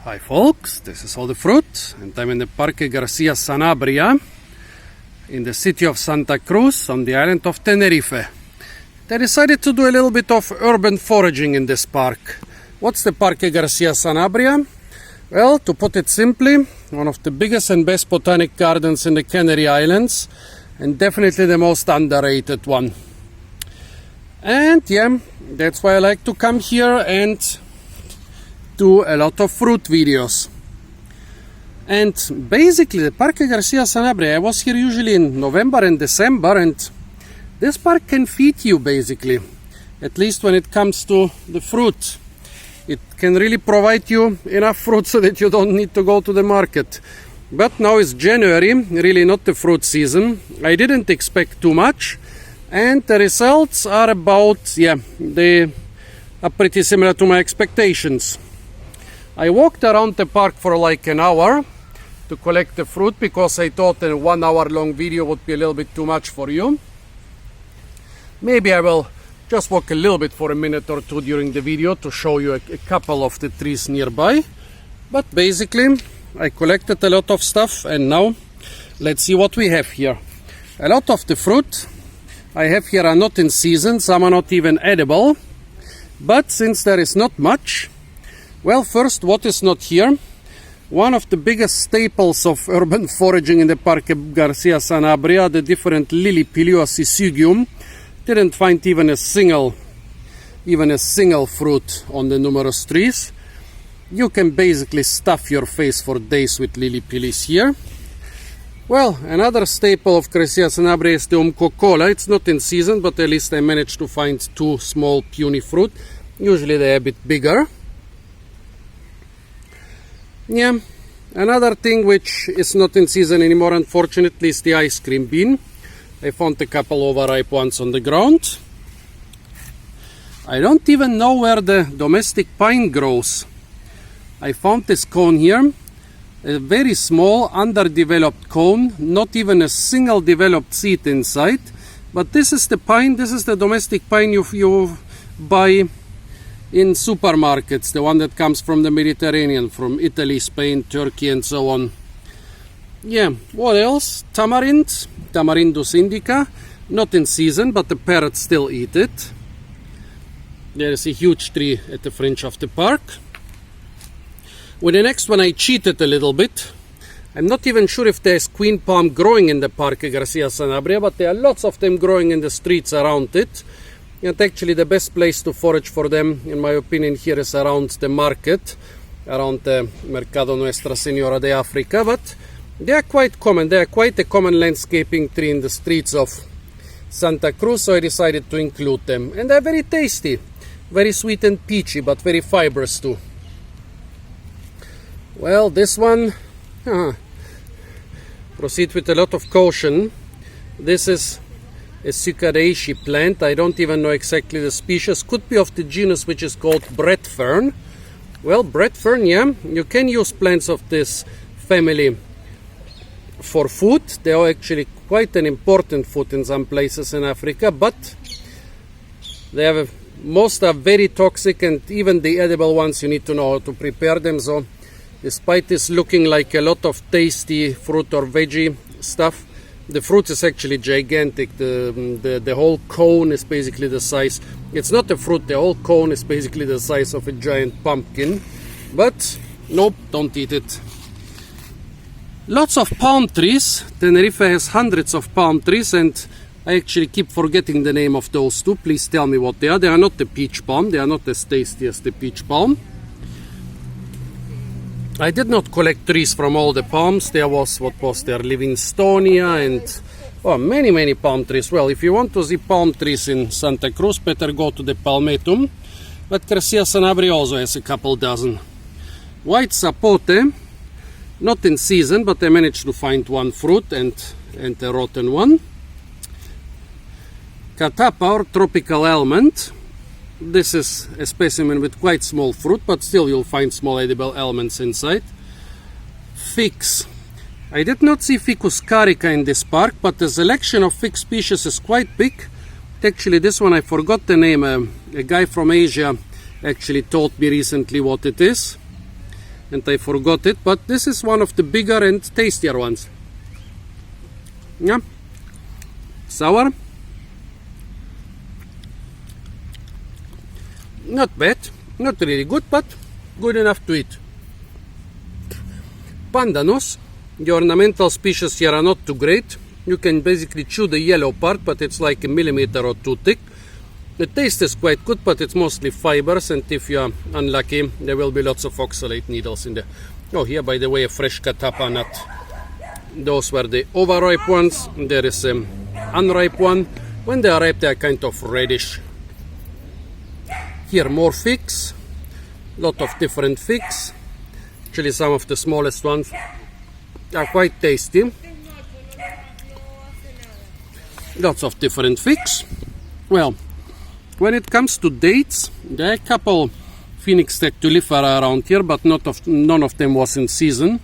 Hi folks, this is all the fruit and I'm in the Parque Garcia Sanabria in the city of Santa Cruz on the island of Tenerife. I decided to do a little bit of urban foraging in this park. What's the Parque Garcia Sanabria? Well, to put it simply, one of the biggest and best botanic gardens in the Canary Islands and definitely the most underrated one. And yeah, that's why I like to come here and do a lot of fruit videos. And basically the Parque Garcia Sanabria, I was here usually in November and December, and this park can feed you basically, at least when it comes to the fruit. It can really provide you enough fruit so that you don't need to go to the market. But now it's January, really not the fruit season. I didn't expect too much, and the results are about, they are pretty similar to my expectations. I walked around the park for like an hour to collect the fruit because I thought a 1 hour long video would be a little bit too much for you. Maybe I will just walk a little bit for a minute or two during the video to show you a couple of the trees nearby. But basically I collected a lot of stuff, and now let's see what we have here. A lot of the fruit I have here are not in season, some are not even edible. But since there is not much, well, first, what is not here? One of the biggest staples of urban foraging in the Parque Garcia Sanabria, the different Lily Pilua Syzygium. Didn't find even a single fruit on the numerous trees. You can basically stuff your face for days with Lily Pilis here. Well, another staple of Garcia Sanabria is the Coca-Cola. It's not in season, but at least I managed to find two small puny fruit. Usually they're a bit bigger. Yeah, another thing which is not in season anymore, unfortunately, is the ice cream bean. I found a couple overripe ones on the ground. I don't even know where the domestic pine grows. I found this cone here, a very small, underdeveloped cone, not even a single developed seed inside. But this is the pine, this is the domestic pine you buy in supermarkets, the one that comes from the Mediterranean, from Italy, Spain, Turkey and so on. Yeah, what else? Tamarind, Tamarindus indica, not in season, but the parrots still eat it. There is a huge tree at the fringe of the park. With the next one I cheated a little bit. I'm not even sure if there's queen palm growing in the Parque Garcia Sanabria, but there are lots of them growing in the streets around it. And actually the best place to forage for them, in my opinion, here is around the market, around the Mercado Nuestra Señora de Africa. But they are quite common. They are quite a common landscaping tree in the streets of Santa Cruz, so I decided to include them. And they're very tasty, very sweet and peachy, but very fibrous too. Well, this one, proceed with a lot of caution. This is a Sukareishi plant. I don't even know exactly the species. Could be of the genus which is called bread fern. Well, bread fern, yeah, you can use plants of this family for food. They are actually quite an important food in some places in Africa, but they have most are very toxic, and even the edible ones you need to know how to prepare them. So despite this looking like a lot of tasty fruit or veggie stuff, the fruit is actually gigantic. The whole cone is basically the size. It's not a fruit, the whole cone is basically the size of a giant pumpkin. But nope, don't eat it. Lots of palm trees. Tenerife has hundreds of palm trees, and I actually keep forgetting the name of those two. Please tell me what they are. They are not the peach palm. They are not as tasty as the peach palm. I did not collect trees from all the palms. There was, what was there, Livingstonia and many palm trees. Well, if you want to see palm trees in Santa Cruz, better go to the Palmetum. But Garcia Sanabria also has a couple dozen. White sapote, not in season, but I managed to find one fruit and a rotten one. Catapa, or tropical almond. This is a specimen with quite small fruit, but still you'll find small edible almonds inside. Figs. I did not see Ficus carica in this park, but the selection of fig species is quite big. Actually, this one I forgot the name. A guy from Asia actually told me recently what it is. and I forgot it, but this is one of the bigger and tastier ones. Yeah, sour, not bad, not really good, but good enough to eat. Pandanus, the ornamental species here are not too great. You can basically chew the yellow part, but it's like a millimeter or two thick. The taste is quite good, but it's mostly fibers, and if you are unlucky, there will be lots of oxalate needles in there. Oh, here, by the way, a fresh catappa nut. Those were the overripe ones. There is an unripe one. When they are ripe, they are kind of reddish. Here, more figs. Lot of different figs. Actually, some of the smallest ones are quite tasty. Lots of different figs. Well, when it comes to dates, there are a couple Phoenix Tectulifera around here, but none of them was in season.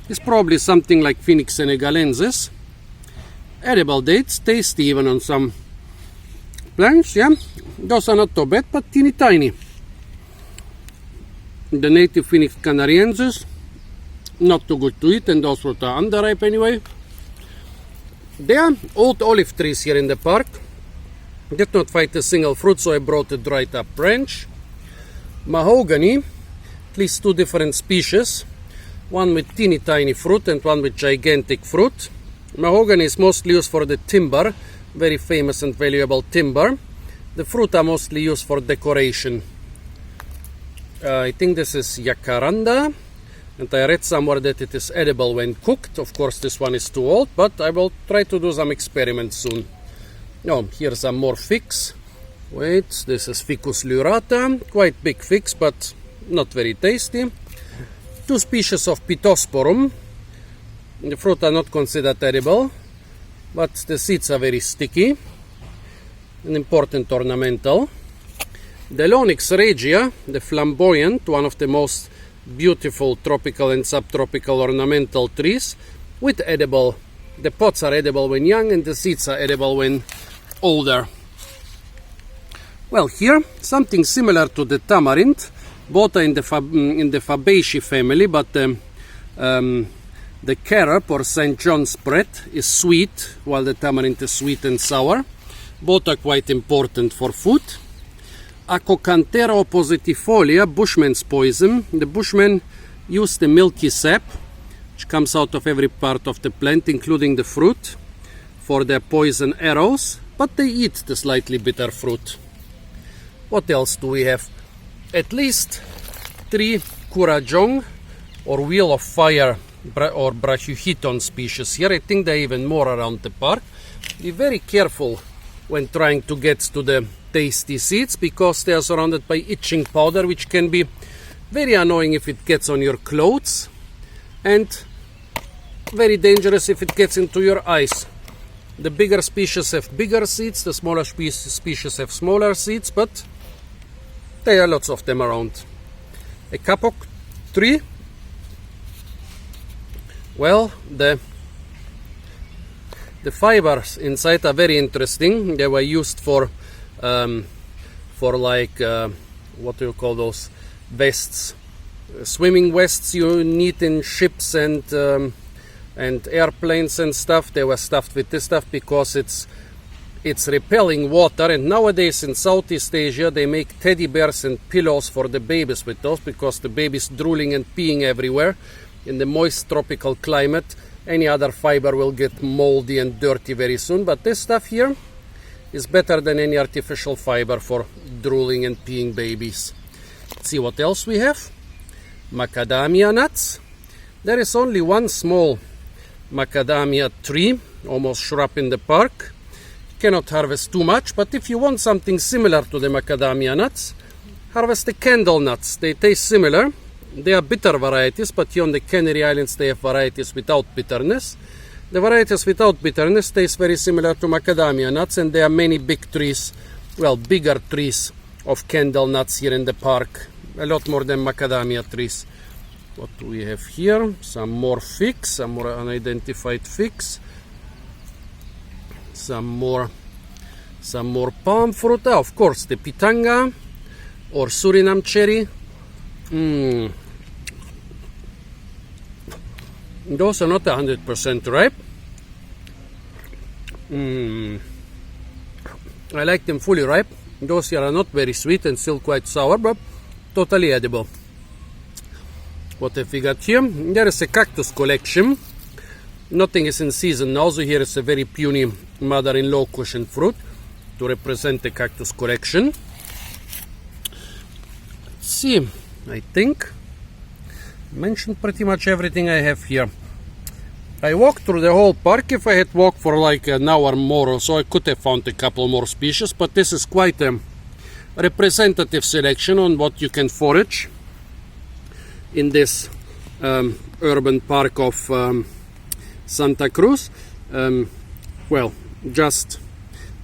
It's probably something like Phoenix senegalensis. Edible dates, tasty even on some plants, yeah. Those are not too bad, but teeny tiny. The native Phoenix canariensis, not too good to eat, and those were underripe anyway. There are old olive trees here in the park. Did not find a single fruit, so I brought a dried up branch. Mahogany, at least two different species. One with teeny tiny fruit and one with gigantic fruit. Mahogany is mostly used for the timber, very famous and valuable timber. The fruit are mostly used for decoration. I think this is jacaranda, and I read somewhere that it is edible when cooked. Of course, this one is too old, but I will try to do some experiments soon. Oh, here's some more figs. Wait, this is Ficus Luratam, quite big figs, but not very tasty. Two species of Pittosporum. The fruit are not considered edible, but the seeds are very sticky. An important ornamental. The Lonix regia, the flamboyant, one of the most beautiful tropical and subtropical ornamental trees, with edible. The pods are edible when young, and the seeds are edible when older. Well, here something similar to the tamarind, both are in the Fabaceae family, but the carob or St. John's spread is sweet, while the tamarind is sweet and sour. Both are quite important for food. Acocanthera oppositifolia, bushman's poison. The bushmen use the milky sap, which comes out of every part of the plant, including the fruit, for their poison arrows, but they eat the slightly bitter fruit. What else do we have? At least 3 Kurajong or wheel of fire or Brachychiton species here. I think there are even more around the park. Be very careful when trying to get to the tasty seeds, because they are surrounded by itching powder, which can be very annoying if it gets on your clothes, and very dangerous if it gets into your eyes. The bigger species have bigger seeds, the smaller species have smaller seeds, but there are lots of them around. A kapok tree. Well, the fibers inside are very interesting. They were used for like what do you call those vests? Swimming vests you need in ships and airplanes and stuff. They were stuffed with this stuff because it's repelling water. And nowadays in Southeast Asia they make teddy bears and pillows for the babies with those, because the baby's drooling and peeing everywhere. In the moist tropical climate, any other fiber will get moldy and dirty very soon, but this stuff here is better than any artificial fiber for drooling and peeing babies. Let's see what else we have. Macadamia nuts. There is only one small macadamia tree, almost shrub in the park. Cannot harvest too much, but if you want something similar to the macadamia nuts, harvest the candle nuts. They taste similar. They are bitter varieties, but here on the Canary Islands they have varieties without bitterness. The varieties without bitterness taste very similar to macadamia nuts, and there are many big trees, well, bigger trees of candle nuts here in the park. A lot more than macadamia trees. What do we have here? Some more figs, some more unidentified figs. Some more palm fruit. Of course, the pitanga or Suriname cherry. Those are not 100% ripe. I like them fully ripe. Those here are not very sweet and still quite sour, but totally edible. What have we got here? There is a Cactus Collection. Nothing is in season now, so here is a very puny mother-in-law cushion fruit to represent the Cactus Collection. Let's see, I think I mentioned pretty much everything I have here. I walked through the whole park. If I had walked for like an hour more or so, I could have found a couple more species, but this is quite a representative selection on what you can forage in this urban park of Santa Cruz. Well, just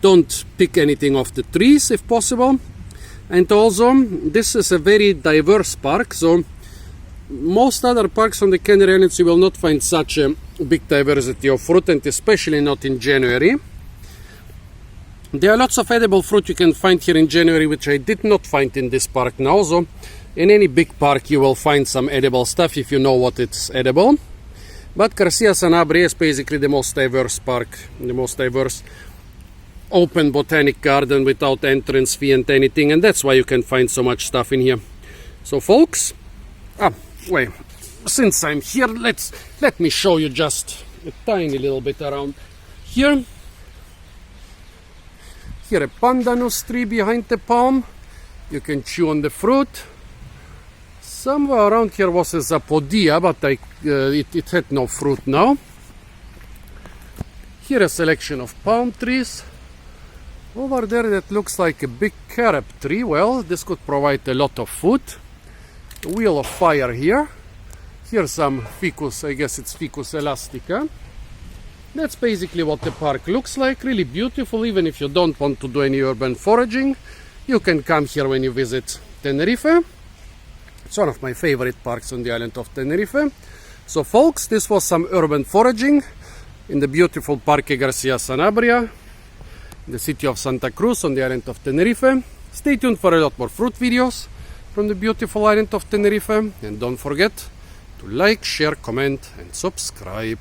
don't pick anything off the trees if possible. And also, this is a very diverse park, so most other parks on the Canary Islands you will not find such a big diversity of fruit, and especially not in January. There are lots of edible fruit you can find here in January, which I did not find in this park now. So in any big park you will find some edible stuff if you know what it's edible. But Garcia Sanabria is basically the most diverse park, the most diverse open botanic garden without entrance fee and anything, and that's why you can find so much stuff in here. So folks, wait, since I'm here, let me show you just a tiny little bit around here. Here a Pandanus tree behind the palm. You can chew on the fruit. Somewhere around here was a Zapodia, but it had no fruit now. Here a selection of palm trees. Over there that looks like a big carob tree. Well, this could provide a lot of food. A wheel of fire here. Here's some Ficus, I guess it's Ficus elastica. That's basically what the park looks like. Really beautiful. Even if you don't want to do any urban foraging, you can come here when you visit Tenerife. It's one of my favorite parks on the island of Tenerife. So folks, this was some urban foraging in the beautiful Parque Garcia Sanabria, in the city of Santa Cruz on the island of Tenerife. Stay tuned for a lot more fruit videos from the beautiful island of Tenerife, and don't forget to like, share, comment and subscribe.